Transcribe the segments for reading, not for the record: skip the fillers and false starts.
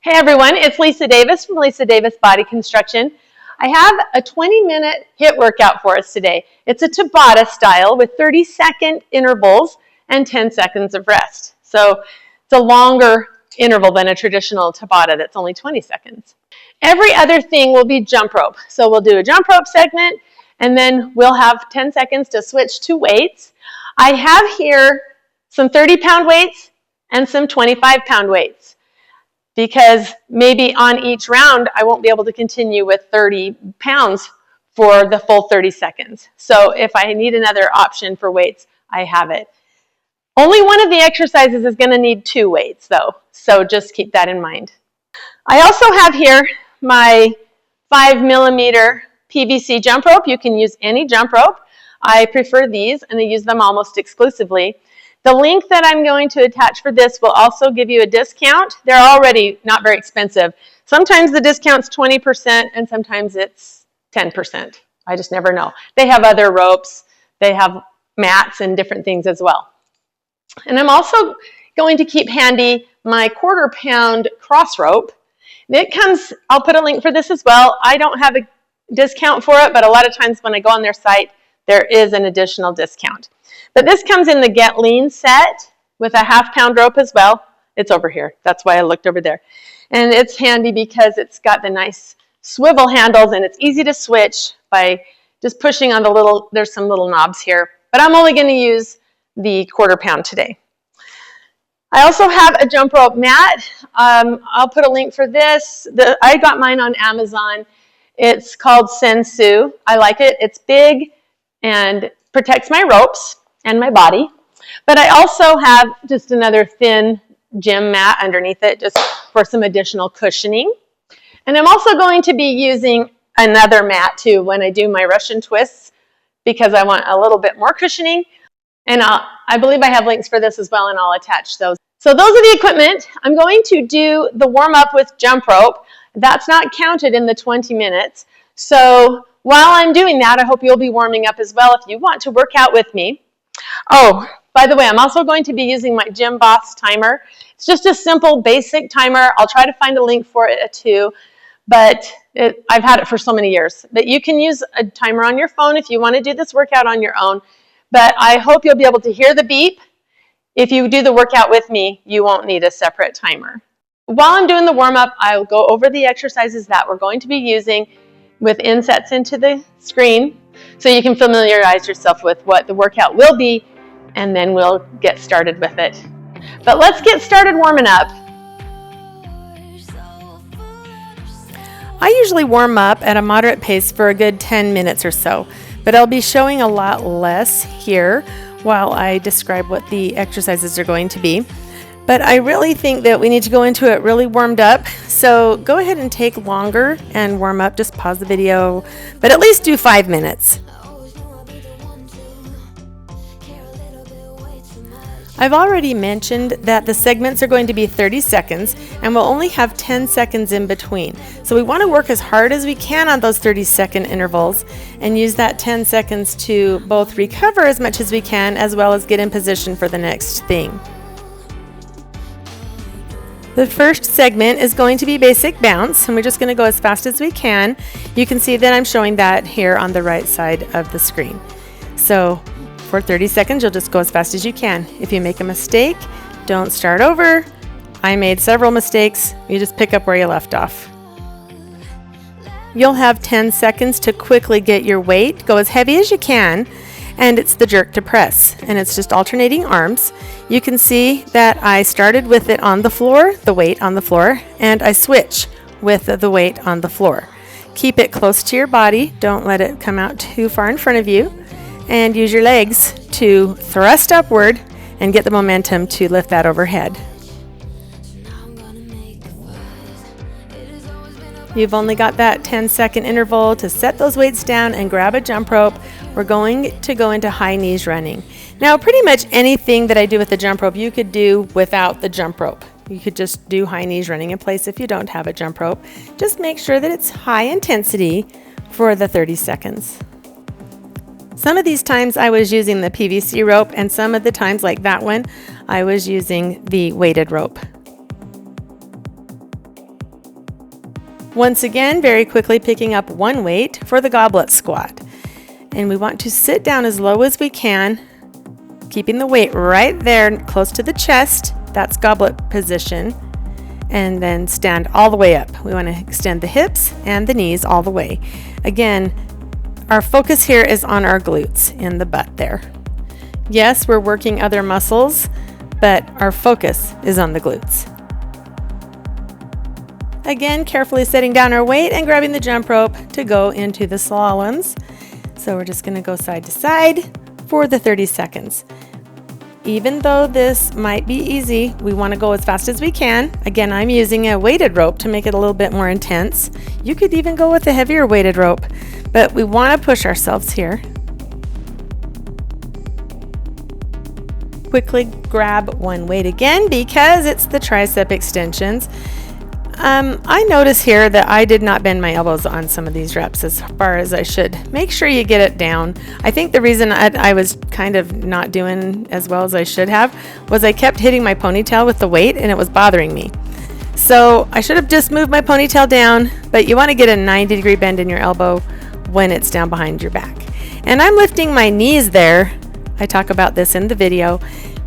Hey everyone, it's Lisa Davis from Lisa Davis Body Construction. I have a 20-minute HIIT workout for us today. It's a Tabata style with 30-second intervals and 10 seconds of rest. So it's a longer interval than a traditional Tabata that's only 20 seconds. Every other thing will be jump rope. So we'll do a jump rope segment and then we'll have 10 seconds to switch to weights. I have here some 30-pound weights and some 25-pound weights, because maybe on each round I won't be able to continue with 30 pounds for the full 30 seconds. So if I need another option for weights, I have it. Only one of the exercises is going to need 2 weights though, so just keep that in mind. I also have here my 5mm PVC jump rope. You can use any jump rope. I prefer these and I use them almost exclusively. The link that I'm going to attach for this will also give you a discount. They're already not very expensive. Sometimes the discount's 20% and sometimes it's 10%. I just never know. They have other ropes. They have mats and different things as well. And I'm also going to keep handy my 1/4 pound cross rope. It comes, I'll put a link for this as well. I don't have a discount for it, but a lot of times when I go on their site, there is an additional discount. But this comes in the Get Lean set with a 1/2 pound rope as well. It's over here. That's why I looked over there. And it's handy because it's got the nice swivel handles and it's easy to switch by just pushing on the little, there's some little knobs here. But I'm only going to use the 1/4 pound today. I also have a jump rope mat. I'll put a link for this. I got mine on Amazon. It's called Sensu. I like it. It's big and protects my ropes and my body. But I also have just another thin gym mat underneath it just for some additional cushioning. And I'm also going to be using another mat too when I do my Russian twists because I want a little bit more cushioning. And I believe I have links for this as well and I'll attach those. So those are the equipment. I'm going to do the warm up with jump rope. That's not counted in the 20 minutes. So while I'm doing that, I hope you'll be warming up as well if you want to work out with me. Oh, by the way, I'm also going to be using my Gym Boss timer. It's just a simple, basic timer. I'll try to find a link for it too, but I've had it for so many years. But you can use a timer on your phone if you want to do this workout on your own. But I hope you'll be able to hear the beep. If you do the workout with me, you won't need a separate timer. While I'm doing the warm-up, I'll go over the exercises that we're going to be using with insets into the screen so you can familiarize yourself with what the workout will be, and then we'll get started with it. But let's get started warming up. I usually warm up at a moderate pace for a good 10 minutes or so, but I'll be showing a lot less here while I describe what the exercises are going to be. But I really think that we need to go into it really warmed up. So go ahead and take longer and warm up. Just pause the video, but at least do 5 minutes. I've already mentioned that the segments are going to be 30 seconds and we'll only have 10 seconds in between. So we want to work as hard as we can on those 30-second intervals and use that 10 seconds to both recover as much as we can as well as get in position for the next thing. The first segment is going to be basic bounce, and we're just going to go as fast as we can. You can see that I'm showing that here on the right side of the screen. So for 30 seconds, you'll just go as fast as you can. If you make a mistake, don't start over. I made several mistakes. You just pick up where you left off. You'll have 10 seconds to quickly get your weight. Go as heavy as you can. And it's the jerk to press, and it's just alternating arms. You can see that I started with it on the floor, the weight on the floor, and I switch with the weight on the floor. Keep it close to your body. Don't let it come out too far in front of you, and use your legs to thrust upward and get the momentum to lift that overhead. You've only got that 10-second interval to set those weights down and grab a jump rope. We're going to go into high knees running. Now, pretty much anything that I do with the jump rope, you could do without the jump rope. You could just do high knees running in place if you don't have a jump rope. Just make sure that it's high intensity for the 30 seconds. Some of these times I was using the PVC rope, and some of the times, like that one, I was using the weighted rope. Once again, very quickly picking up one weight for the goblet squat. And we want to sit down as low as we can, keeping the weight right there close to the chest. That's goblet position. And then stand all the way up. We want to extend the hips and the knees all the way. Again, our focus here is on our glutes in the butt there. Yes, we're working other muscles, but our focus is on the glutes. Again, carefully setting down our weight and grabbing the jump rope to go into the slaloms. So we're just going to go side to side for the 30 seconds. Even though this might be easy, we want to go as fast as we can. Again, I'm using a weighted rope to make it a little bit more intense. You could even go with a heavier weighted rope, but we want to push ourselves here. Quickly grab one weight again because it's the tricep extensions. I notice here that I did not bend my elbows on some of these reps as far as I should. Make sure you get it down. I think the reason I was kind of not doing as well as I should have was I kept hitting my ponytail with the weight and it was bothering me. So I should have just moved my ponytail down, but you want to get a 90-degree bend in your elbow when it's down behind your back. And I'm lifting my knees there. I talk about this in the video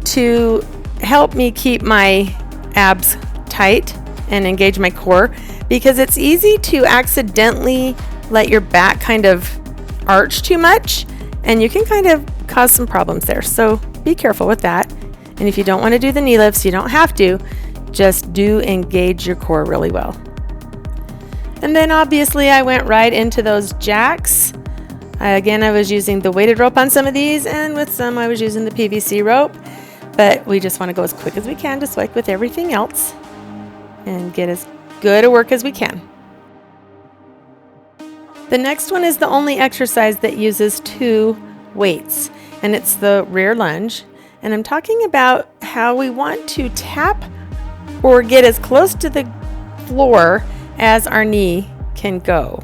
to help me keep my abs tight and engage my core, because it's easy to accidentally let your back kind of arch too much and you can kind of cause some problems there. So be careful with that. And if you don't want to do the knee lifts, you don't have to. Just do engage your core really well. And then obviously I went right into those jacks. Again, I was using the weighted rope on some of these, and with some I was using the PVC rope, but we just want to go as quick as we can, just like with everything else, and get as good a work as we can. The next one is the only exercise that uses 2 weights, and it's the rear lunge. And I'm talking about how we want to tap or get as close to the floor as our knee can go.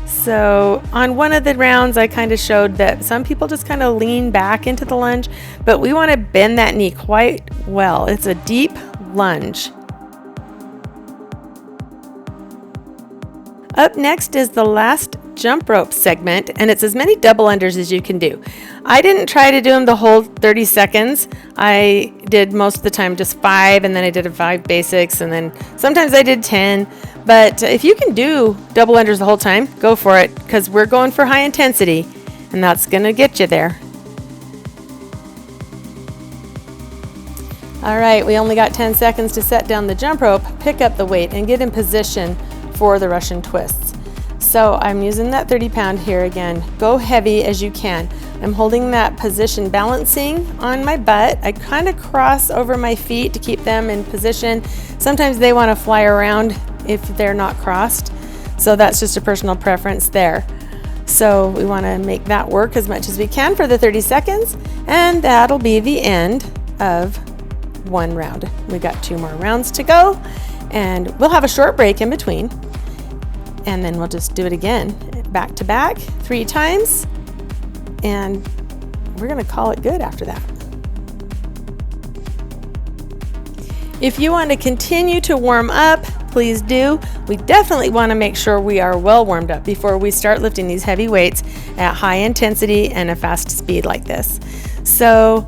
So on one of the rounds, I kind of showed that some people just kind of lean back into the lunge, but we want to bend that knee quite well. It's a deep lunge. Up next is the last jump rope segment, and it's as many double unders as you can do. I didn't try to do them the whole 30 seconds. I did most of the time just 5, and then I did 5 basics, and then sometimes I did 10. But if you can do double unders the whole time, go for it, because we're going for high intensity, and that's going to get you there. All right, we only got 10 seconds to set down the jump rope, pick up the weight, and get in position for the Russian twists. So I'm using that 30-pound here again. Go heavy as you can. I'm holding that position, balancing on my butt. I kind of cross over my feet to keep them in position. Sometimes they want to fly around if they're not crossed. So that's just a personal preference there. So we want to make that work as much as we can for the 30 seconds. And that'll be the end of one round. We got 2 more rounds to go, and we'll have a short break in between. And then we'll just do it again, back to back, 3 times, and we're gonna call it good after that. If you want to continue to warm up, please do. We definitely want to make sure we are well warmed up before we start lifting these heavy weights at high intensity and a fast speed like this. So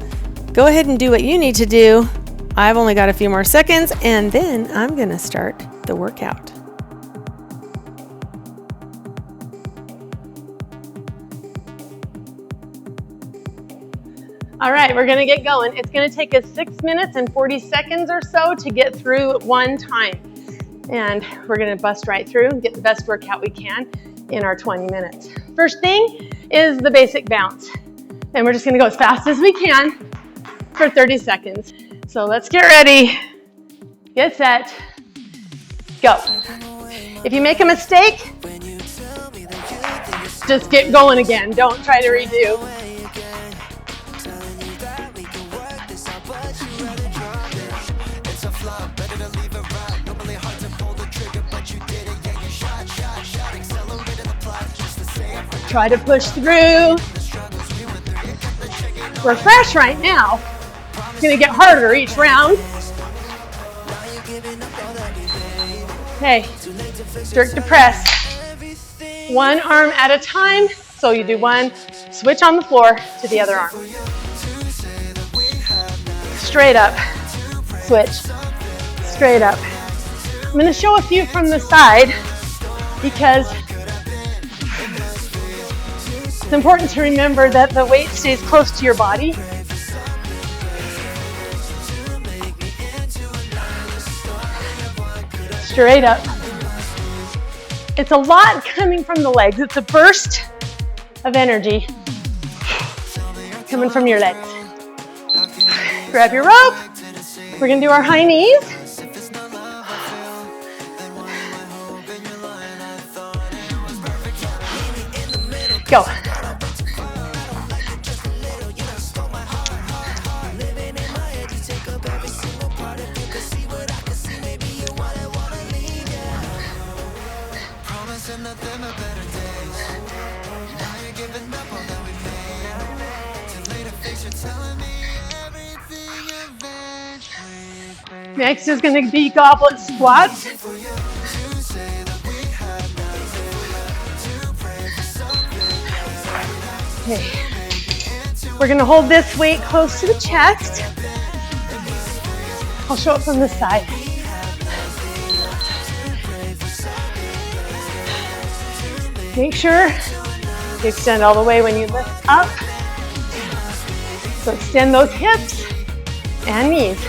go ahead and do what you need to do. I've only got a few more seconds, and then I'm gonna start the workout. All right, we're gonna get going. It's gonna take us 6 minutes and 40 seconds or so to get through one time. And we're gonna bust right through and get the best workout we can in our 20 minutes. First thing is the basic bounce. And we're just gonna go as fast as we can for 30 seconds. So let's get ready, get set, go. If you make a mistake, just get going again. Don't try to redo. Try to push through. We're fresh right now. It's gonna get harder each round. Okay, jerk to press. One arm at a time. So you do one, switch on the floor to the other arm. Straight up, switch, straight up. I'm going to show a few from the side because it's important to remember that the weight stays close to your body. Straight up. It's a lot coming from the legs. It's a burst of energy coming from your legs. Grab your rope. We're gonna do our high knees. Go. Next is going to be goblet squats. Okay. We're going to hold this weight close to the chest. I'll show it from this side. Make sure you extend all the way when you lift up. So extend those hips and knees.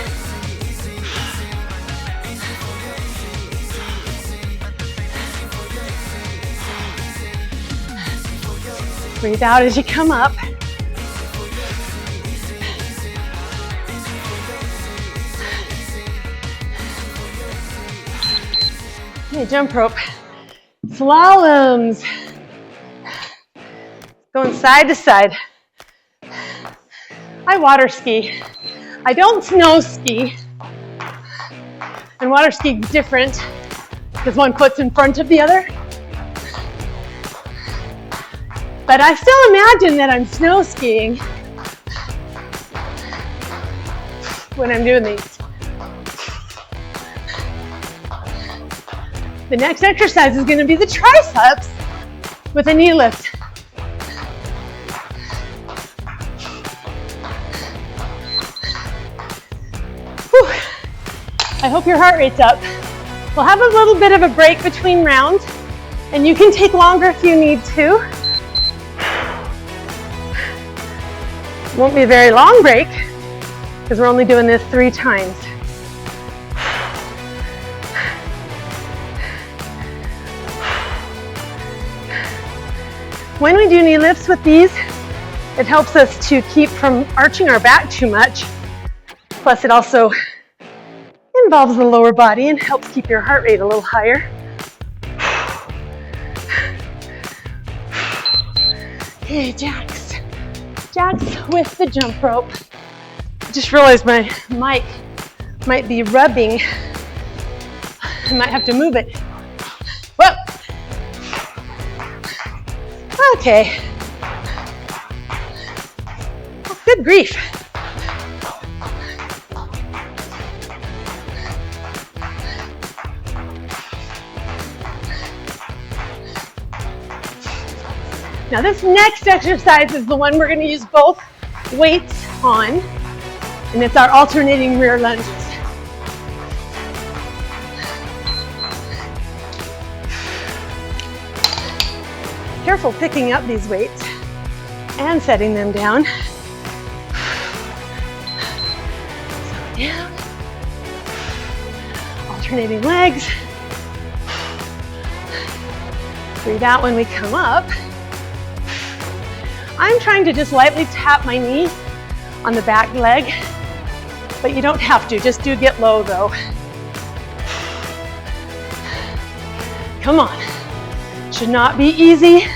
Breathe out as you come up. Okay, jump rope. Slaloms. Going side to side. I water ski. I don't snow ski. And water ski is different because one foot's in front of the other. But I still imagine that I'm snow skiing when I'm doing these. The next exercise is going to be the triceps with a knee lift. Whew. I hope your heart rate's up. We'll have a little bit of a break between rounds, and you can take longer if you need to. Won't be a very long break because we're only doing this 3 times. When we do knee lifts with these, it helps us to keep from arching our back too much. Plus it also involves the lower body and helps keep your heart rate a little higher. Okay, jacks. Jacks with the jump rope. I just realized my mic might be rubbing. I might have to move it. Whoa. Okay. Oh, good grief. Now this next exercise is the one we're going to use both weights on, and it's our alternating rear lunges. Careful picking up these weights and setting them down. So down, alternating legs. Breathe out when we come up. I'm trying to just lightly tap my knee on the back leg, but you don't have to, just do get low though. Come on. Should not be easy.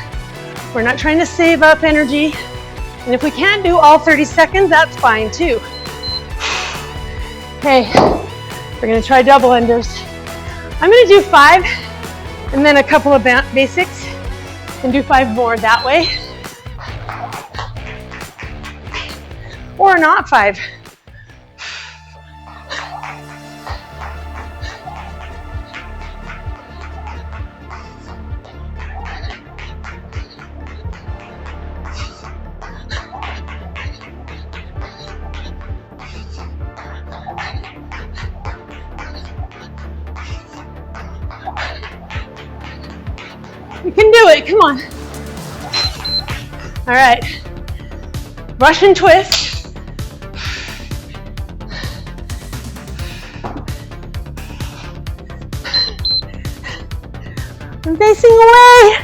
We're not trying to save up energy. And if we can't do all 30 seconds, that's fine too. Okay, we're gonna try double unders. I'm gonna do 5 and then a couple of basics and do 5 more that way. Or not 5. You can do it, come on. All right, Russian twist. I'm facing away.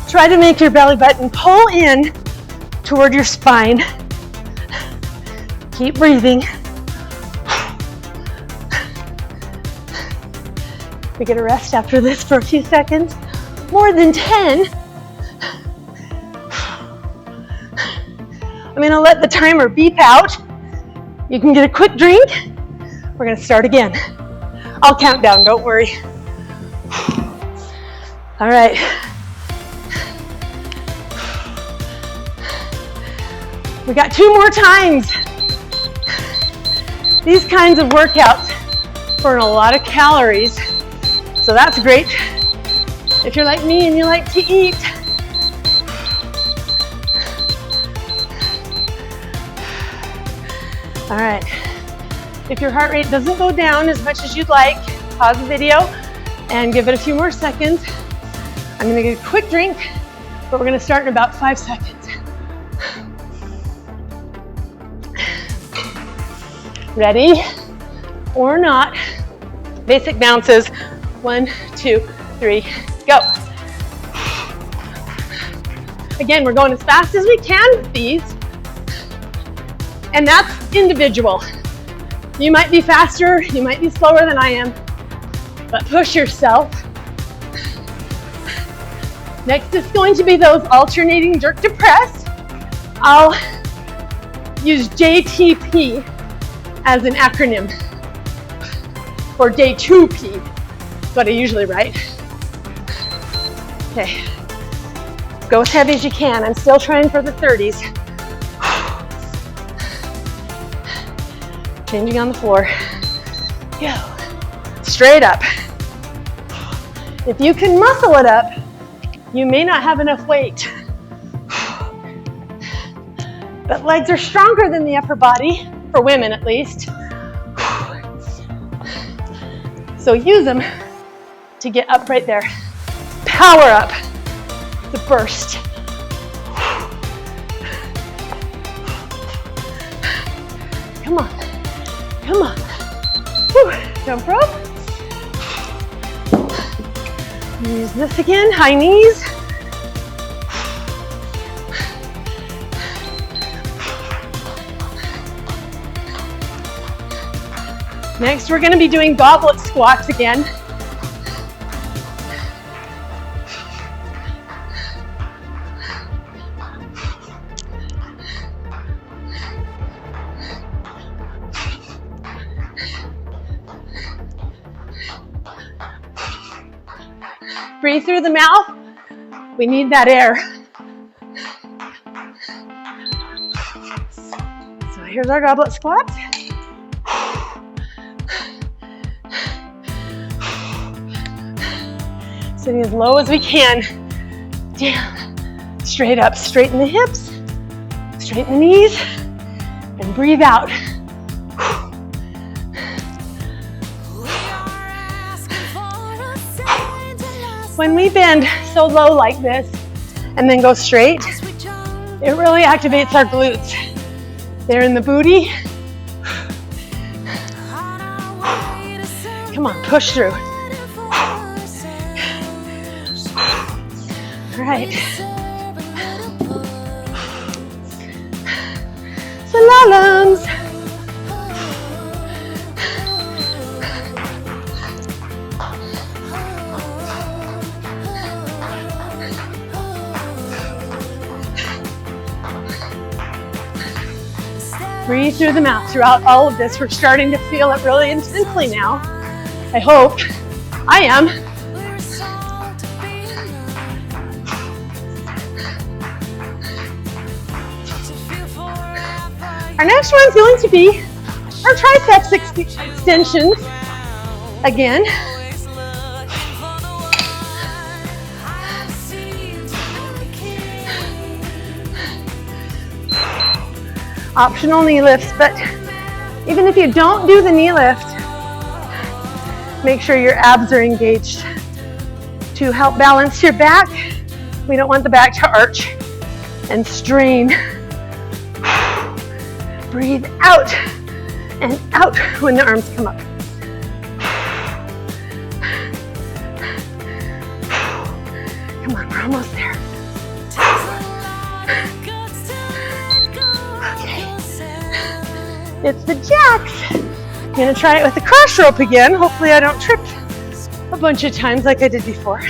Try to make your belly button pull in toward your spine. Keep breathing. We get a rest after this for a few seconds. More than 10. I'm gonna let the timer beep out. You can get a quick drink. We're gonna start again. I'll count down, don't worry. All right. We got 2 more times. These kinds of workouts burn a lot of calories, so that's great if you're like me and you like to eat. All right, if your heart rate doesn't go down as much as you'd like, pause the video and give it a few more seconds. I'm gonna get a quick drink, but we're gonna start in about 5 seconds. Ready or not, basic bounces. 1, 2, 3, go. Again, we're going as fast as we can with these, and that's individual. You might be faster, you might be slower than I am, but push yourself. Next is going to be those alternating jerk to press. I'll use JTP as an acronym, or day 2P, that's what I usually write. Okay, go as heavy as you can. I'm still trying for the 30s. Changing on the floor. Go, straight up. If you can muscle it up, you may not have enough weight, but legs are stronger than the upper body, for women at least. So use them to get up right there. Power up, the burst. Come on, come on. Whew. Jump rope. Use this again, high knees. Next, we're gonna be doing goblet squats again. Breathe through the mouth. We need that air. So here's our goblet squats. Sitting as low as we can. Down, straight up, straighten the hips, straighten the knees, and breathe out. When we bend so low like this and then go straight, it really activates our glutes. They're in the booty. Come on, push through. All right. Slaloms. Breathe through the mouth throughout all of this. We're starting to feel it really intensely now. I hope. I am. Our next one's going to be our triceps extensions again. Optional knee lifts, but even if you don't do the knee lift, make sure your abs are engaged. to help balance your back. We don't want the back to arch and strain. Breathe out and out when the arms come up. Come on, we're almost there. Okay. It's the jacks. I'm gonna try it with the cross rope again. Hopefully I don't trip a bunch of times like I did before.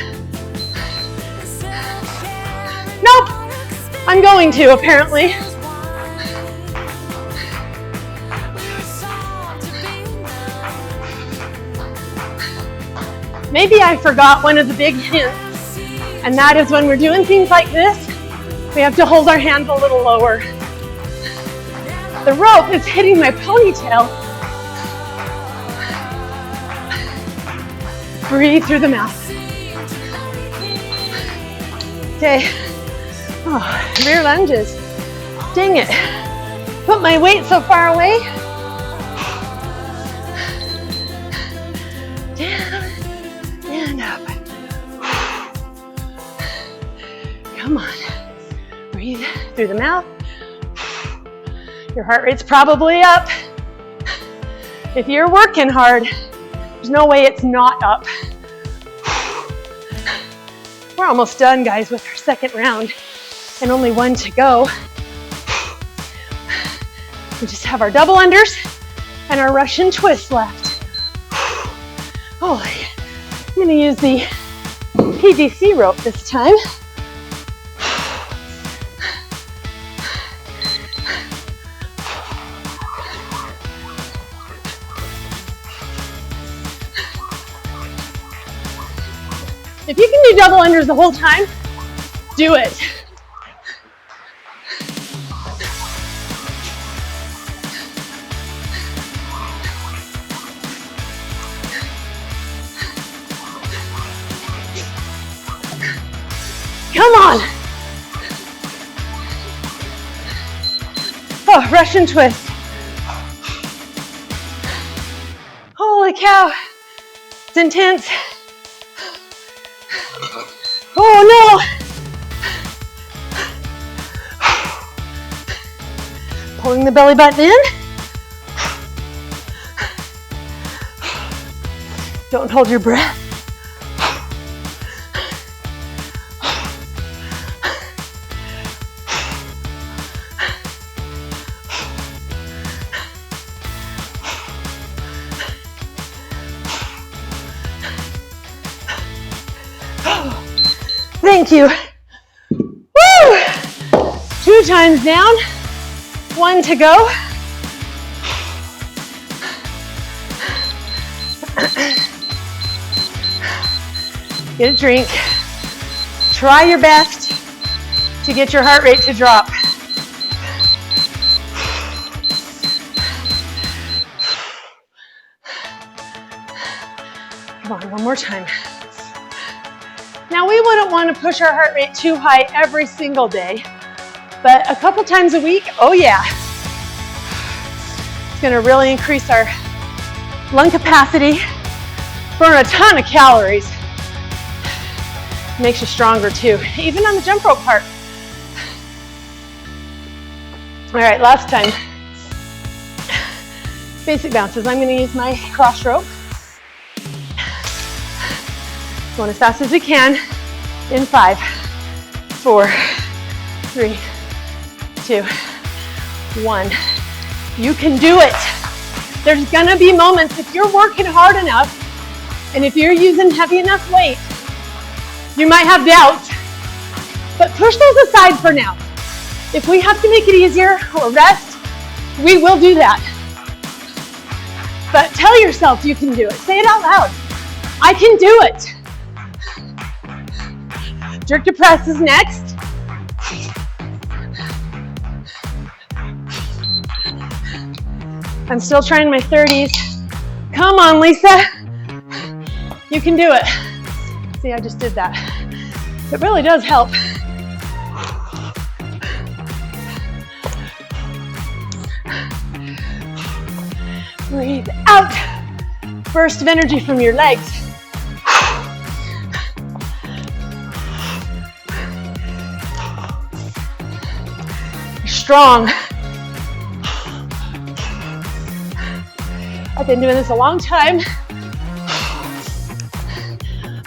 Nope, I'm going to apparently. Maybe I forgot one of the big hints, and that is when we're doing things like this, we have to hold our hands a little lower. The rope is hitting my ponytail. Breathe through the mouth. Okay. Oh, rear lunges. Dang it. Put my weight so far away. Down and up. Come on. Breathe through the mouth. Your heart rate's probably up. If you're working hard, there's no way it's not up. We're almost done, guys, with our second round and only one to go. We just have our double unders and our Russian twist left. Oh, I'm gonna use the PVC rope this time. If you can do double unders the whole time, do it. Come on. Oh, Russian twist. Holy cow, it's intense. Oh no! Pulling the belly button in. Don't hold your breath. Thank you. Woo! 2 times down, 1 to go. Get a drink. Try your best to get your heart rate to drop. Come on, one more time. Now, we wouldn't want to push our heart rate too high every single day, but a couple times a week, oh yeah. It's going to really increase our lung capacity, burn a ton of calories. Makes you stronger too, even on the jump rope part. All right, last time. Basic bounces. I'm going to use my cross rope. Going as fast as we can in 5, 4, 3, 2, 1. You can do it. There's gonna be moments if you're working hard enough and if you're using heavy enough weight, you might have doubts, but push those aside for now. If we have to make it easier or rest, we will do that. But tell yourself you can do it. Say it out loud. I can do it. Jerk to press is next. I'm still trying my 30s. Come on, Lisa. You can do it. See, I just did that. It really does help. Breathe out. Burst of energy from your legs. strong. I've been doing this a long time.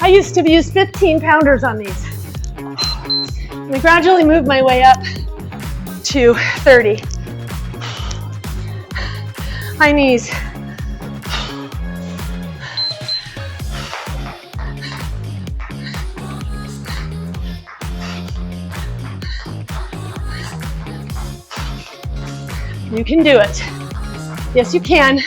I used to use 15-pounders on these. And I gradually moved my way up to 30. High knees. You can do it. Yes, you can.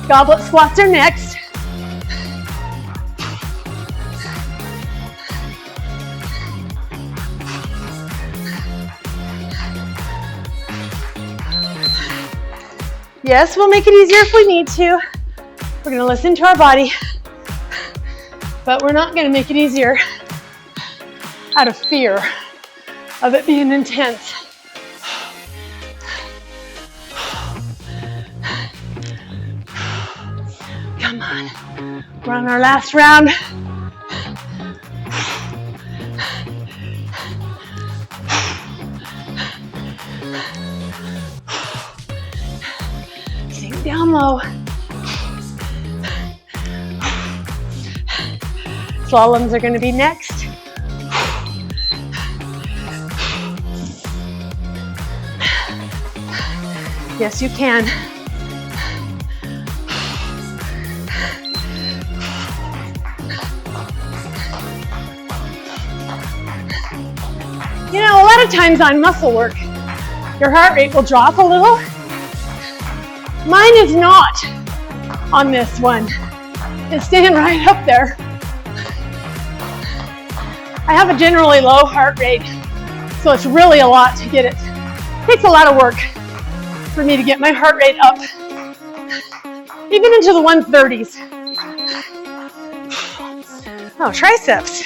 Goblet squats are next. Yes, we'll make it easier if we need to. We're gonna listen to our body, but we're not gonna make it easier out of fear of it being intense. Come on, we're on our last round. Sink down low. Slaloms are going to be next. Yes, you can. You know, a lot of times on muscle work, your heart rate will drop a little. Mine is not on this one. It's staying right up there. I have a generally low heart rate, so it's really a lot to get it. It takes a lot of work for me to get my heart rate up, even into the 130s. Oh, triceps.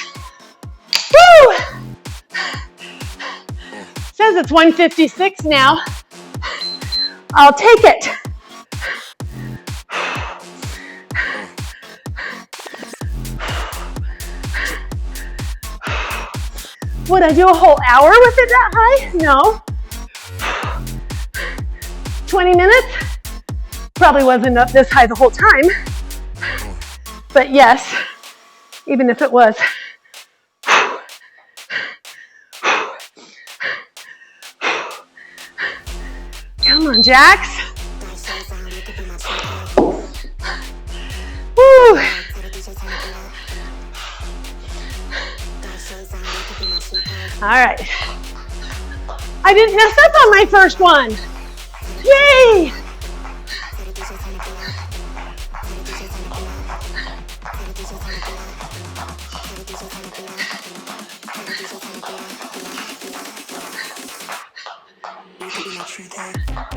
Woo! Says it's 156 now. I'll take it. Would I do a whole hour with it that high? No. 20 minutes? Probably wasn't up this high the whole time. But yes, even if it was. Come on, Jax. Woo. All right. I didn't mess up on my first one. Yay!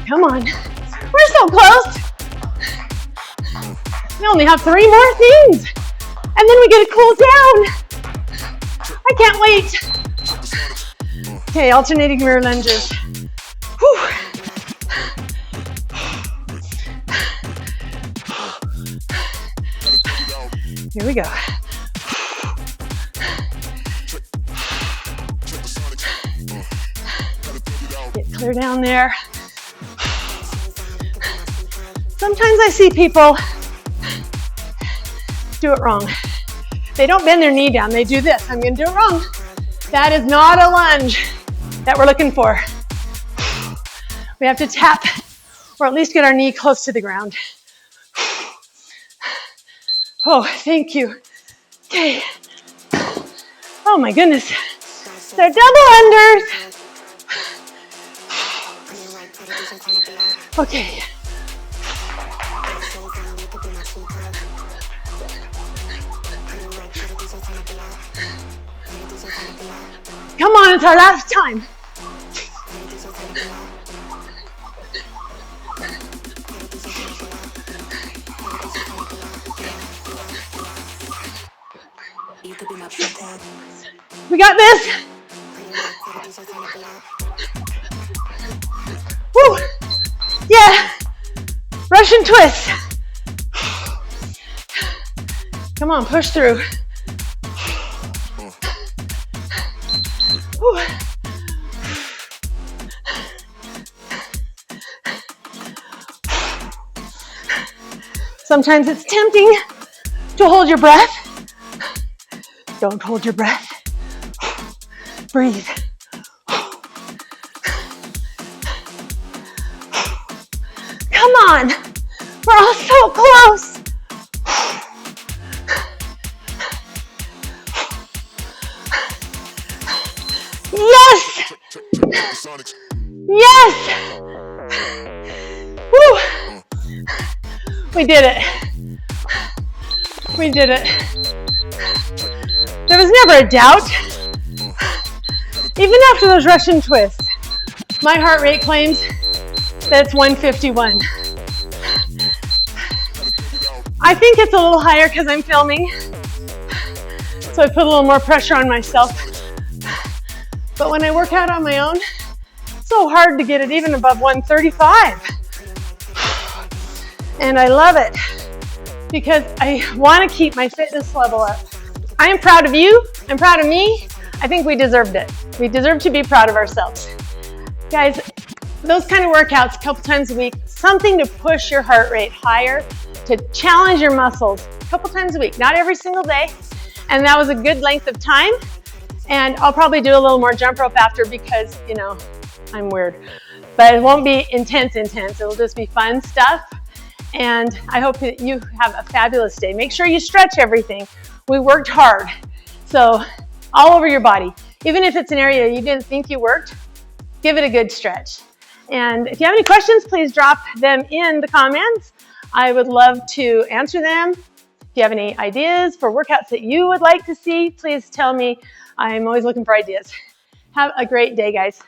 Come on. We're so close. We only have 3 more things. And then we get to cool down. I can't wait. Okay, alternating rear lunges. Whew. Here we go. Get clear down there. Sometimes I see people do it wrong. They don't bend their knee down, they do this. I'm gonna do it wrong. That is not a lunge that we're looking for. We have to tap, or at least get our knee close to the ground. Oh, thank you. Okay. Oh my goodness. They're double unders. Okay. Come on, it's our last time. We got this. Woo. Yeah. Russian twist. Sometimes it's tempting to hold your breath. Don't hold your breath. Breathe. Come on. We're all so close. Yes. Yes. Woo. We did it. We did it. There was never a doubt. Even after those Russian twists, my heart rate claims that it's 151. I think it's a little higher because I'm filming, so I put a little more pressure on myself. But when I work out on my own, it's so hard to get it even above 135. And I love it because I want to keep my fitness level up. I am proud of you. I'm proud of me. I think we deserved it. We deserve to be proud of ourselves. Guys, those kind of workouts a couple times a week, something to push your heart rate higher, to challenge your muscles a couple times a week, not every single day. And that was a good length of time. And I'll probably do a little more jump rope after because, you know, I'm weird. But it won't be intense. It'll just be fun stuff. And I hope that you have a fabulous day. Make sure you stretch everything. We worked hard. So all over your body. Even if it's an area you didn't think you worked, give it a good stretch. And if you have any questions, please drop them in the comments. I would love to answer them. If you have any ideas for workouts that you would like to see, please tell me. I'm always looking for ideas. Have a great day, guys.